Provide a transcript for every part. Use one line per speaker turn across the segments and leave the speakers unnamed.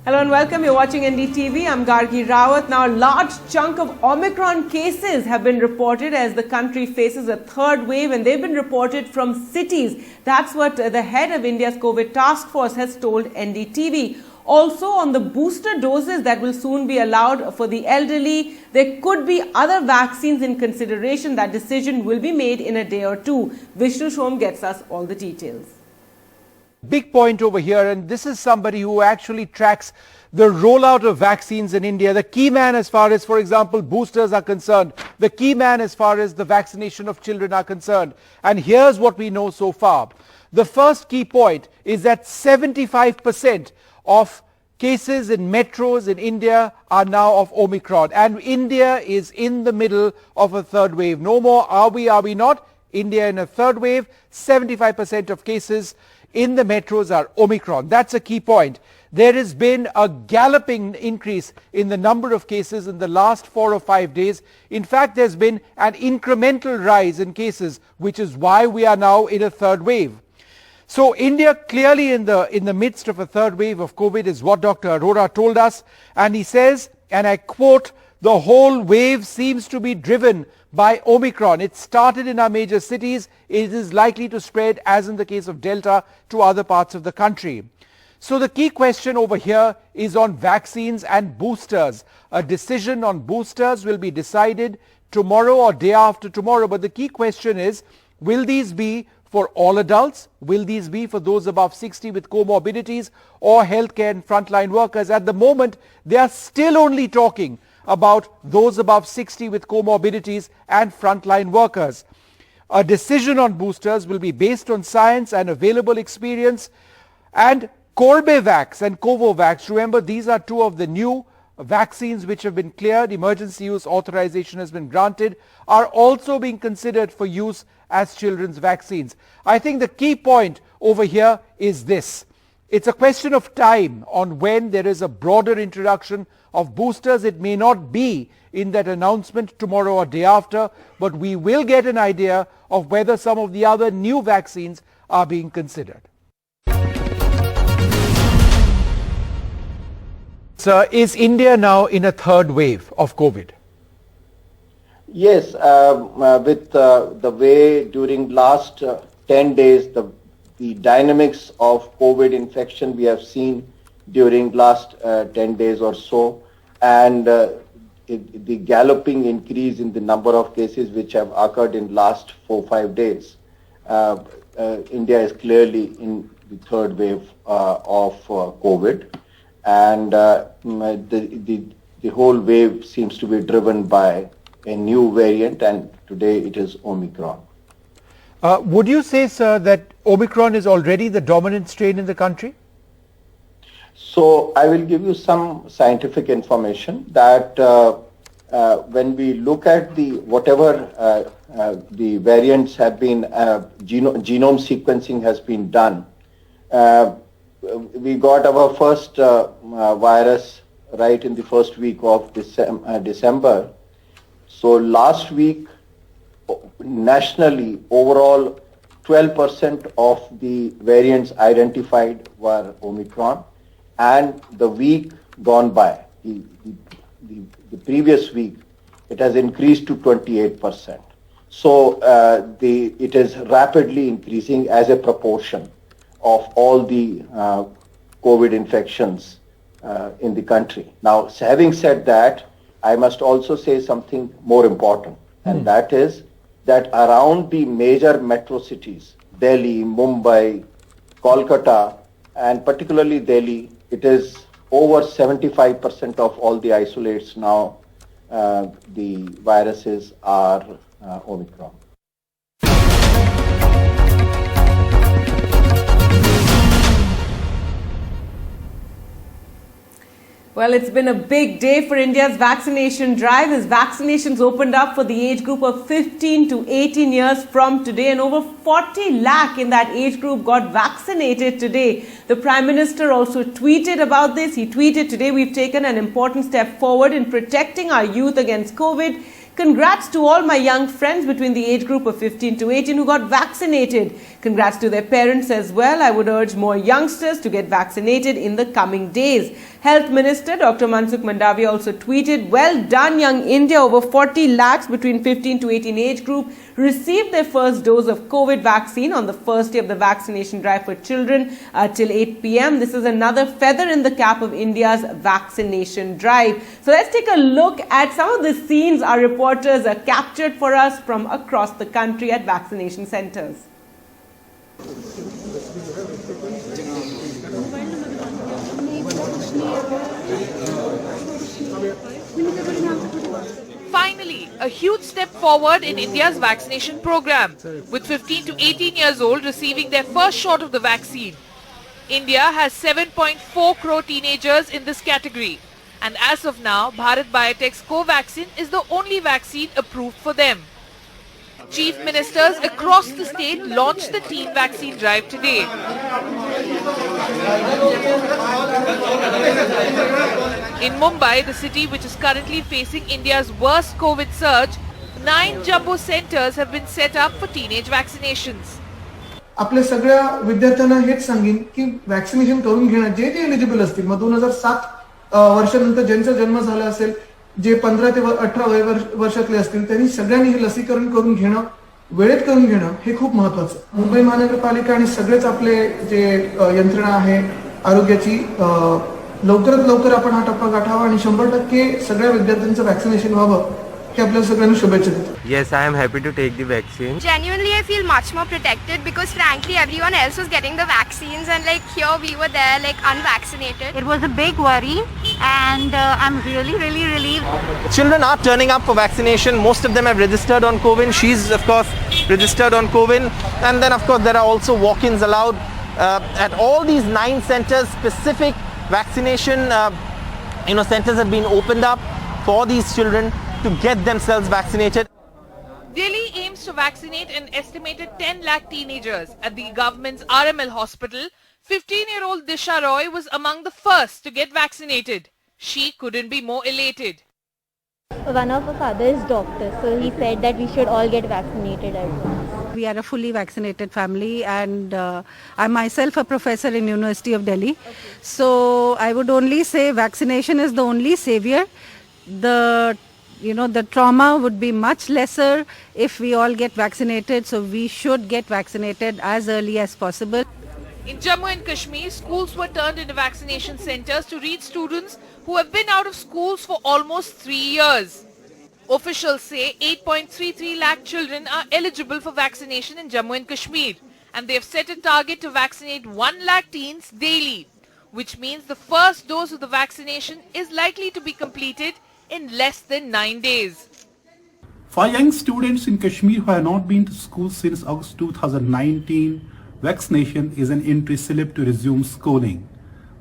Hello and welcome. You're watching NDTV. I'm Gargi Rawat. Now, a large chunk of Omicron cases have been reported as the country faces a third wave, and they've been reported from cities. That's what the head of India's COVID task force has told NDTV. Also, on the booster doses that will soon be allowed for the elderly, there could be other vaccines in consideration. That decision will be made in a day or two. Vishnu Shom gets us all the details.
Big point over here, and this is somebody who actually tracks the rollout of vaccines in India. The key man as far as, for example, boosters are concerned. The key man as far as the vaccination of children are concerned. And here's what we know so far. The first key point is that 75% of cases in metros in India are now of Omicron. And India is in the middle of a third wave. No more are we not? India in a third wave, 75% of cases in the metros are Omicron. That's a key point. There has been a galloping increase in the number of cases in the last 4 or 5 days. In fact, there's been an incremental rise in cases, which is why we are now in a third wave. So India clearly in the midst of a third wave of COVID is what Dr. Arora told us. And he says, and I quote, "The whole wave seems to be driven by Omicron. It started in our major cities. It is likely to spread, as in the case of Delta, to other parts of the country." So the key question over here is on vaccines and boosters. A decision on boosters will be decided tomorrow or day after tomorrow. But the key question is, will these be for all adults? Will these be for those above 60 with comorbidities or healthcare and frontline workers? At the moment, they are still only talking about those above 60 with comorbidities and frontline workers. A decision on boosters will be based on science and available experience. And Corbevax and Covovax, remember, these are two of the new vaccines which have been cleared, emergency use authorization has been granted, are also being considered for use as children's vaccines. I think the key point over here is this. It's a question of time on when there is a broader introduction of boosters. It may not be in that announcement tomorrow or day after, but we will get an idea of whether some of the other new vaccines are being considered. Sir, is India now in a third wave of COVID?
Yes, with the way during last 10 days, the dynamics of COVID infection we have seen during last 10 days or so, and the galloping increase in the number of cases which have occurred in last 4-5 days, India is clearly in the third wave of COVID, and the whole wave seems to be driven by a new variant, and today it is Omicron.
Would you say, sir, that Omicron is already the dominant strain in the country?
So I will give you some scientific information that when we look at the variants have been, genome sequencing has been done. We got our first virus right in the first week of December. So last week, nationally, overall, 12% of the variants identified were Omicron, and the week gone by, the previous week, it has increased to 28%. So it is rapidly increasing as a proportion of all the COVID infections in the country. Now, having said that, I must also say something more important, and that is that around the major metro cities, Delhi, Mumbai, Kolkata, and particularly Delhi, it is over 75% of all the isolates now, the viruses are Omicron.
Well, it's been a big day for India's vaccination drive as vaccinations opened up for the age group of 15 to 18 years from today, and over 40 lakh in that age group got vaccinated today. The Prime Minister also tweeted about this. He tweeted, "Today we've taken an important step forward in protecting our youth against COVID. Congrats to all my young friends between the age group of 15 to 18 who got vaccinated. Congrats to their parents as well. I would urge more youngsters to get vaccinated in the coming days. Health Minister Dr. Mansukh Mandavia also tweeted, well done young India. Over 40 lakhs between 15 to 18 age group received their first dose of COVID vaccine on the first day of the vaccination drive for children till 8 p.m. This is another feather in the cap of India's vaccination drive. So let's take a look at some of the scenes our reporters captured for us from across the country at vaccination centers.
Finally, a huge step forward in India's vaccination program, with 15 to 18 years old receiving their first shot of the vaccine. India has 7.4 crore teenagers in this category, and as of now, Bharat Biotech's Covaxin is the only vaccine approved for them. Chief ministers across the state launched the teen vaccine drive today. In Mumbai, the city which is currently facing India's worst COVID surge, 9 jumbo centers have been set up for teenage vaccinations.
आपल्या सगळ्या विद्यार्थ्यांना हेच सांगेन की vaccination करून घेणं जे eligible असतील मग 2007 वर्षानंतर ज्यांचा जन्म झाला असेल जे 15 ते 18 वर्षातले असतील त्यांनी सगळ्यांनी हे लसीकरण करून घेणं वेळेत करून घेणं हे खूप महत्त्वाचं आहे. मुंबई महानगरपालिका आणि सगळेच आपले जे यंत्रणा आहे आरोग्याची लवकरात लवकर आपण हा टप्पा गाठावा आणि 100% सगळ्या विद्यार्थ्यांचं वॅक्सिनेशन व्हावं हे आपल्या सगळ्यांना शुभेच्छा देतो.
Yes, I am happy to take the vaccine.
Genuinely, I feel much more protected because frankly, everyone else was getting the vaccines and like here we were there like unvaccinated.
It was a big worry and I'm really relieved.
Children are turning up for vaccination. Most of them have registered on COVID. She's of course registered on COVID. And then of course there are also walk-ins allowed at all these 9 centers. Specific vaccination centers have been opened up for these children to get themselves vaccinated.
Delhi aims to vaccinate an estimated 10 lakh teenagers. At the government's RML hospital, 15-year-old Disha Roy was among the first to get vaccinated. She couldn't be more elated.
One of our father is doctor, so he said that we should all get vaccinated as well.
We are a fully vaccinated family and I'm myself a professor in University of Delhi. So I would only say vaccination is the only savior. The trauma would be much lesser if we all get vaccinated, so we should get vaccinated as early as possible.
In Jammu and Kashmir, schools were turned into vaccination centers to reach students who have been out of schools for almost 3 years. Officials say 8.33 lakh children are eligible for vaccination in Jammu and Kashmir, and they have set a target to vaccinate 1 lakh teens daily, which means the first dose of the vaccination is likely to be completed in less than 9 days.
For young students in Kashmir who have not been to school since August 2019, vaccination is an entry slip to resume schooling.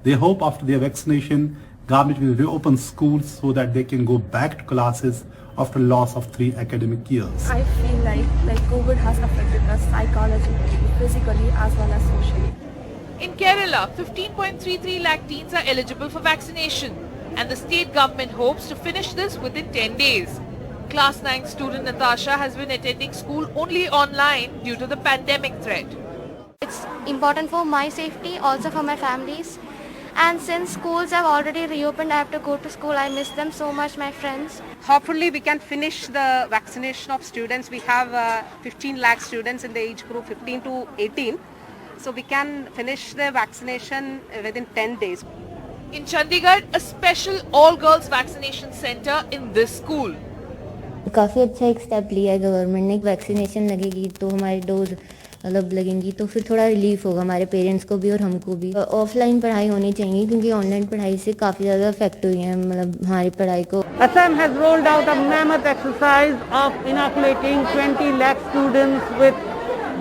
They hope after their vaccination, government will reopen schools so that they can go back to classes after loss of 3 academic years.
I feel like COVID has affected us psychologically, physically as well as socially.
In Kerala, 15.33 lakh teens are eligible for vaccination, and the state government hopes to finish this within 10 days. Class 9 student Natasha has been attending school only online due to the pandemic threat.
It's important for my safety, also for my families. And since schools have already reopened, I have to go to school. I miss them so much, my friends.
Hopefully we can finish the vaccination of students. We have 15 lakh students in the age group 15 to 18. So we can finish the vaccination within 10 days.
In Chandigarh, a special all-girls vaccination center in this school.
काफ़ी अच्छा एक step लिया है government ने. Vaccination लगेगी तो हमारी dose मतलब लगेंगी तो फिर थोड़ा रिलीफ होगा हमारे पेरेंट्स को भी और हमको भी. ऑफलाइन पढ़ाई होनी चाहिए क्योंकि ऑनलाइन पढ़ाई से काफ़ी ज़्यादा इफेक्ट हुई है मतलब हमारी पढ़ाई को.
Assam has rolled out a mammoth exercise of inoculating 20 lakh students with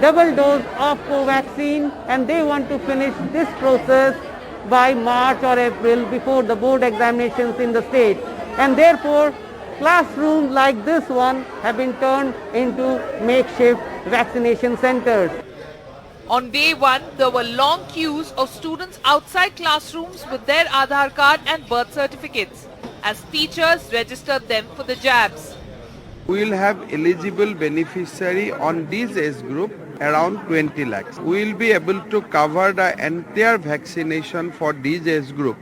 double dose of Covaxin, and they want to finish this process by March or April before the board examinations in the state. And therefore, classrooms like this one have been turned into makeshift vaccination centers.
On day 1, there were long queues of students outside classrooms with their Aadhaar card and birth certificates as teachers registered them for the jabs.
We will have eligible beneficiary on this age group around 20 lakhs. We will be able to cover the entire vaccination for this age group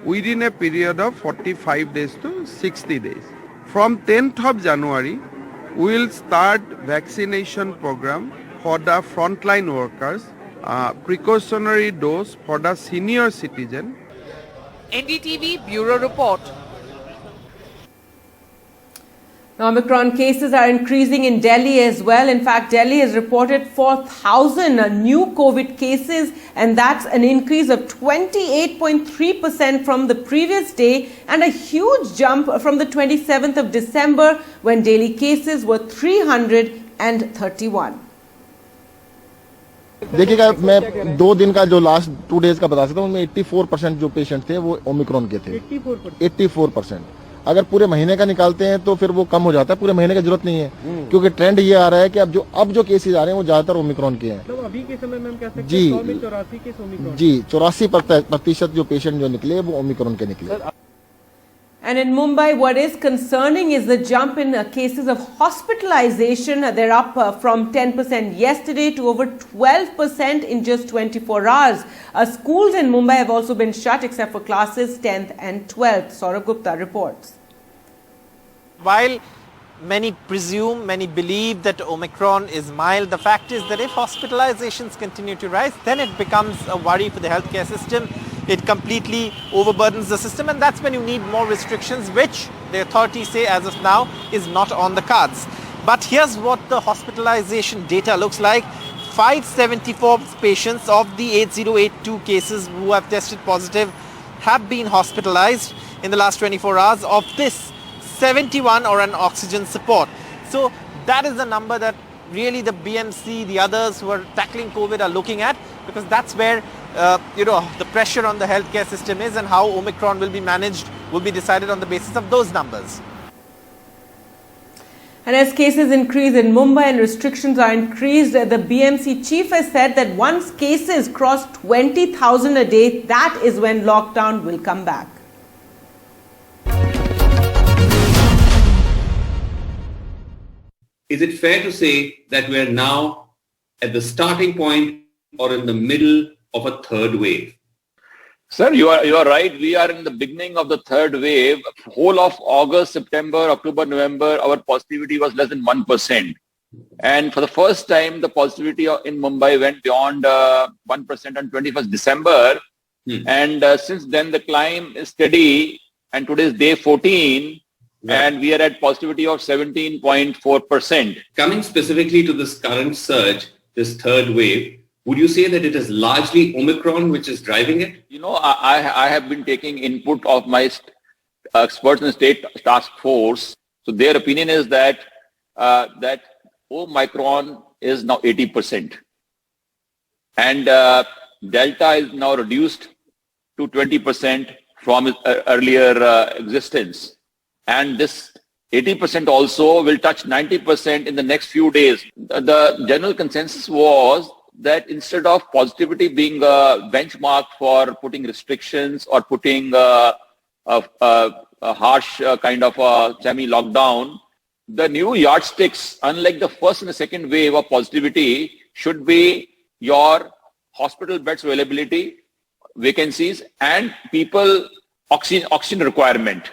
within a period of 45 days to 60 days. From 10th of January, we will start vaccination program for the frontline workers, precautionary dose for the senior citizen.
NDTV Bureau Report.
Now, Omicron cases are increasing in Delhi as well. In fact, Delhi has reported 4,000 new COVID cases, and that's an increase of 28.3% from the previous day and a huge jump from the 27th of December when daily cases were 331.
देखिएगा, मैं 2 दिन का जो last 2 days का बता सकता हूँ, उनमें 84% जो पेशेंट थे वो ओमिक्रॉन के थे। 84%। अगर पूरे महीने का निकालते हैं तो फिर वो कम हो जाता है, पूरे महीने की जरूरत नहीं है, क्योंकि ट्रेंड ये आ रहा है कि अब जो केसेस आ रहे हैं वो ज्यादातर ओमिक्रॉन के हैं।
मतलब अभी के समय में हम कह सकते हैं
जी
100 में 84 केस ओमिक्रॉन।
जी 84% जो पेशेंट जो निकले वो ओमिक्रॉन के निकले।
And in Mumbai, what is concerning is the jump in cases of hospitalization. They're up from 10% yesterday to over 12% in just 24 hours. Schools in Mumbai have also been shut except for classes 10th and 12th. Saurabh Gupta reports.
While many presume, many believe that Omicron is mild, the fact is that if hospitalizations continue to rise, then it becomes a worry for the healthcare system. It completely overburdens the system, and that's when you need more restrictions, which the authorities say as of now is not on the cards. But here's what the hospitalization data looks like. 574 patients of the 8082 cases who have tested positive have been hospitalized in the last 24 hours. Of this, 71 are on oxygen support. So that is the number that really the BMC, the others who are tackling COVID are looking at, because that's where the pressure on the healthcare system is, and how Omicron will be managed will be decided on the basis of those numbers.
And as cases increase in Mumbai and restrictions are increased, the BMC chief has said that once cases cross 20,000 a day, that is when lockdown will come back.
Is it fair to say that we are now at the starting point or in the middle of a third wave?
Sir, you are right. We are in the beginning of the third wave. Whole of August, September, October, November, our positivity was less than 1%. And for the first time, the positivity in Mumbai went beyond 1% on 21st December. And since then, the climb is steady. And today is day 14. Right. And we are at positivity of 17.4%.
Coming specifically to this current surge, this third wave, would you say that it is largely Omicron which is driving it?
You know, I have been taking input of my experts in the state task force. So their opinion is that that Omicron is now 80%. And Delta is now reduced to 20% from its earlier existence. And this 80% also will touch 90% in the next few days. The general consensus was that instead of positivity being a benchmark for putting restrictions or putting a harsh kind of a semi-lockdown, the new yardsticks, unlike the first and the second wave of positivity, should be your hospital beds availability, vacancies, and people oxygen requirement.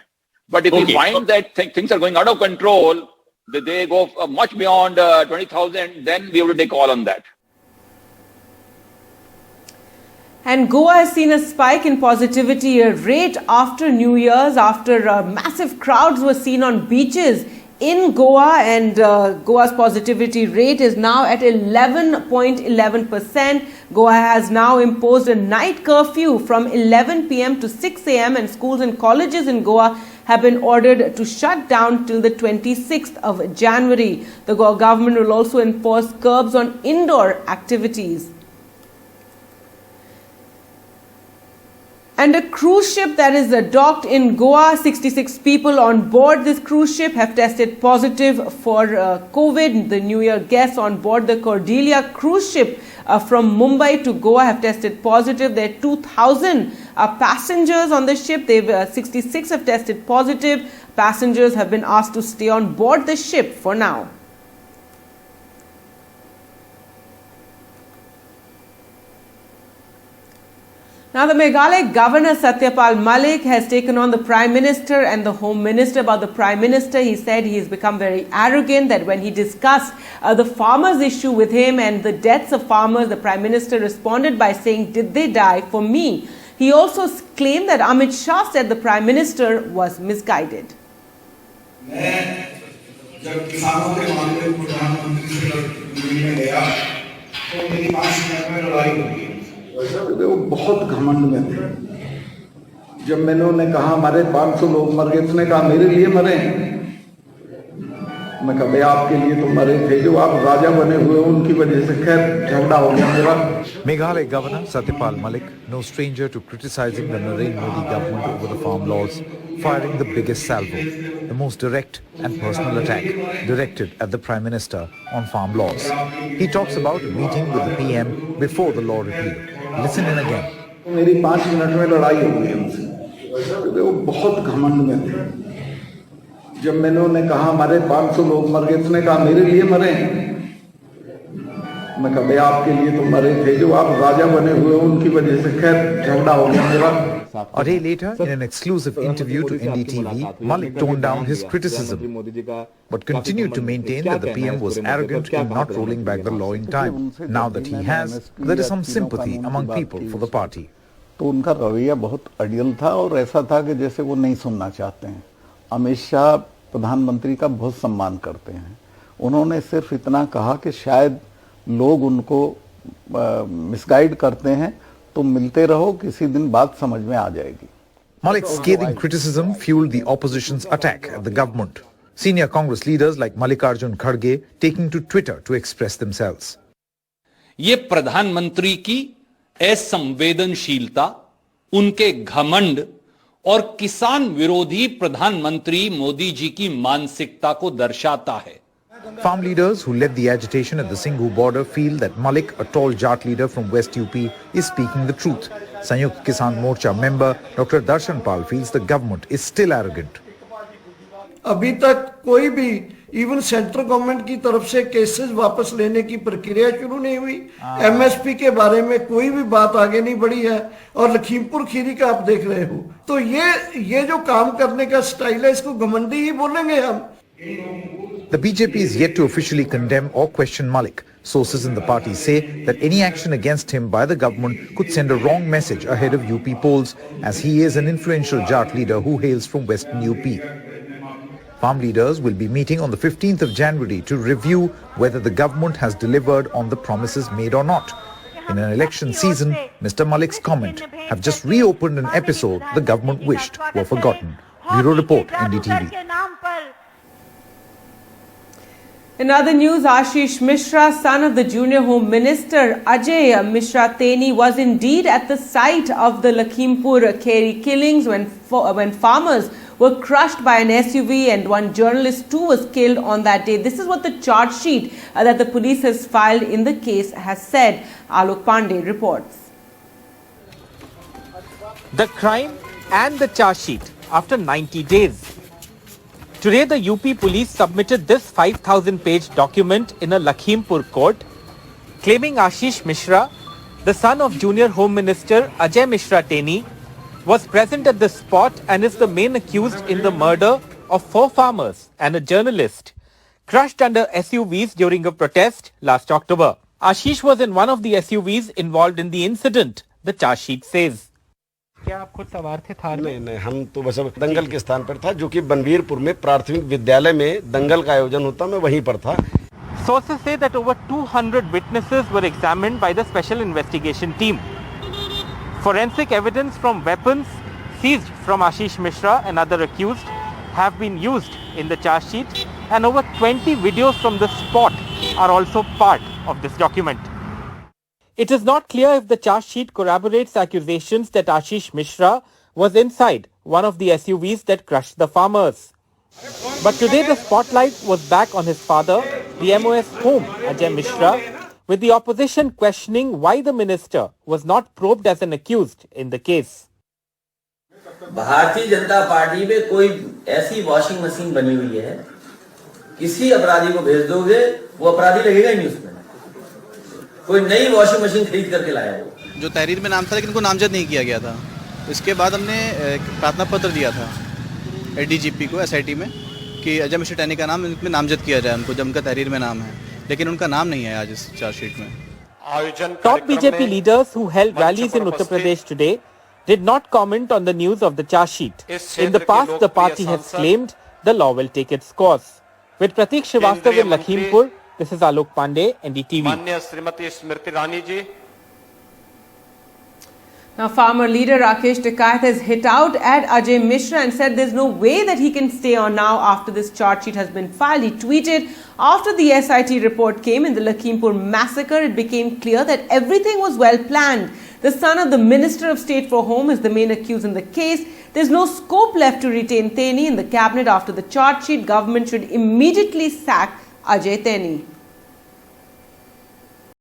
But if we find that things are going out of control, that they go much beyond 20,000, then we have to take call on that.
And Goa has seen a spike in positivity rate after New Year's, after massive crowds were seen on beaches in Goa, and Goa's positivity rate is now at 11.11%. Goa has now imposed a night curfew from 11 p.m. to 6 a.m. and schools and colleges in Goa have been ordered to shut down till the 26th of January. The Goa government will also enforce curbs on indoor activities. And a cruise ship that is docked in Goa, 66 people on board this cruise ship have tested positive for COVID. The New Year guests on board the Cordelia cruise ship from Mumbai to Goa have tested positive. There are 2,000 passengers on the ship. 66 have tested positive. Passengers have been asked to stay on board the ship for now. Now, the Meghalaya Governor Satyapal Malik has taken on the Prime Minister and the Home Minister. About the Prime Minister, he said he has become very arrogant, that when he discussed the farmers' issue with him and the deaths of farmers, the Prime Minister responded by saying, "Did they die for me?" He also claimed that Amit Shah said the Prime Minister was misguided.
जब किसानों के मामले में प्रधानमंत्री से मिलने गया तो मेरी 5 मिनट में लड़ाई हुई। वो बहुत घमंड में थे। जब मैंने उन्हें कहा हमारे 500 लोग मर गए, उसने कहा मेरे लिए मरे। मैं कहा भाई आपके लिए तो मरे थे, जो आप राजा बने हुए उनकी वजह से खैर झगड़ा हो गया मेरा।
Meghalaya Governor Satyapal Malik, no stranger to criticizing the Narendra Modi government over the farm laws, firing the biggest salvo, the most direct and personal attack directed at the Prime Minister on farm laws. He talks about a meeting with the PM before the law repeal. Listen in again.
मेरी 5 minute में लड़ाई हो गई उनसे। वो बहुत घमंड में थे। जब मैंने उन्हें कहा हमारे 500 लोग मर गए, उसने कहा मेरे लिए मरे। मैं कहा भाई आपके लिए तो मरे थे, जो आप राजा बने हुए उनकी वजह से खैर झगड़ा हो गया मेरा।
A day later, in an exclusive interview to NDTV, Malik toned down his criticism, but continued to maintain that the PM was arrogant in not rolling back the law in time. Now that he has, there is some sympathy among people for the party.
तो उनका रवैया बहुत अड़ियल था और ऐसा था कि जैसे वो नहीं सुनना चाहते हैं। अमित शाह प्रधानमंत्री का बहुत सम्मान करते हैं। उन्होंने सिर्फ इतना कहा कि शायद लोग उनको मिसगाइड करते हैं, तो मिलते रहो, किसी दिन बात समझ में आ जाएगी।
Malik's scathing criticism fueled the opposition's attack at the government. Senior Congress leaders like Mallikarjun Kharge taking to Twitter to express themselves.
ये प्रधानमंत्री की असंवेदनशीलता, उनके घमंड और किसान विरोधी प्रधानमंत्री मोदी जी की मानसिकता को दर्शाता है।
Farm leaders who led the agitation at the Singhu border feel that Malik, a tall Jat leader from West UP, is speaking the truth. Sanyukt Kisan Morcha member Dr. Darshan Pal feels the government is still arrogant.
अभी तक कोई भी even central government की तरफ से cases वापस लेने की प्रक्रिया शुरू नहीं हुई। एमएसपी के बारे में कोई भी बात आगे नहीं बढ़ी है और लखीमपुर खीरी का आप देख रहे हो। तो ये जो काम करने का स्टाइल है, इसको घमंडी ही बोलेंगे हम।
The BJP is yet to officially condemn or question Malik. Sources in the party say that any action against him by the government could send a wrong message ahead of UP polls, as he is an influential Jat leader who hails from Western UP. Farm leaders will be meeting on the 15th of January to review whether the government has delivered on the promises made or not. In an election season, Mr. Malik's comment have just reopened an episode the government wished were forgotten. Bureau Report, NDTV.
In other news, Ashish Mishra, son of the junior Home Minister Ajay Mishra Teni, was indeed at the site of the Lakhimpur Kheri killings when farmers were crushed by an SUV and one journalist too was killed on that day. This is what the charge sheet that the police has filed in the case has said. Alok Pandey reports.
The crime and the charge sheet after 90 days. Today, the UP police submitted this 5,000-page document in a Lakhimpur court, claiming Ashish Mishra, the son of junior Home Minister Ajay Mishra Teni, was present at the spot and is the main accused in the murder of 4 farmers and a journalist, crushed under SUVs during a protest last October. Ashish was in one of the SUVs involved in the incident, the charge sheet says.
क्या आप खुद सवार थे थार में? नहीं, हम तो बस दंगल के स्थान पर था, जो कि बनवीरपुर में प्राथमिक विद्यालय में दंगल का आयोजन होता, मैं वहीं पर था।
Sources say that over 200 witnesses were examined by the special investigation team. Forensic evidence from weapons seized from Ashish Mishra and other accused have been used in the charge sheet, and over 20 videos from the spot are also part of this document. It is not clear if the charge sheet corroborates accusations that Ashish Mishra was inside one of the SUVs that crushed the farmers. But today the spotlight was back on his father, the MOS home, Ashish Mishra, with the opposition questioning why the minister was not probed as an accused in the case.
Bharatiya Janata party में कोई ऐसी washing machine बनी हुई है, किसी अपराधी को भेज दोगे वो अपराधी लगेगा ही नहीं उसमें। कोई नई वॉशिंग मशीन खरीद करके लाया वो।
जो तहरीर में नाम था लेकिन उनको नामजद नहीं किया गया था। इसके बाद हमने प्रार्थना पत्र दिया था एडीजीपी को एसआईटी में कि अजय मिश्रा टैनी का नाम इसमें नामजद किया जाए उनको, जब उनका तहरीर में नाम है, लेकिन उनका नाम नहीं है आज इस चार्जशीट में।
Top BJP leaders who held rallies in Uttar Pradesh today did not comment on the news of the charge sheet. In the past, the party has claimed the law will take its course. With Pratik Srivastav in Lakhimpur, this is Alok Pandey, NDTV.
Now, farmer leader Rakesh Tikayat has hit out at Ajay Mishra and said there's no way that he can stay on now after this charge sheet has been filed. He tweeted, after the SIT report came in the Lakhimpur massacre, it became clear that everything was well planned. The son of the Minister of State for Home is the main accused in the case. There's no scope left to retain Teni in the cabinet after the charge sheet. Government should immediately sack Ajay Teni.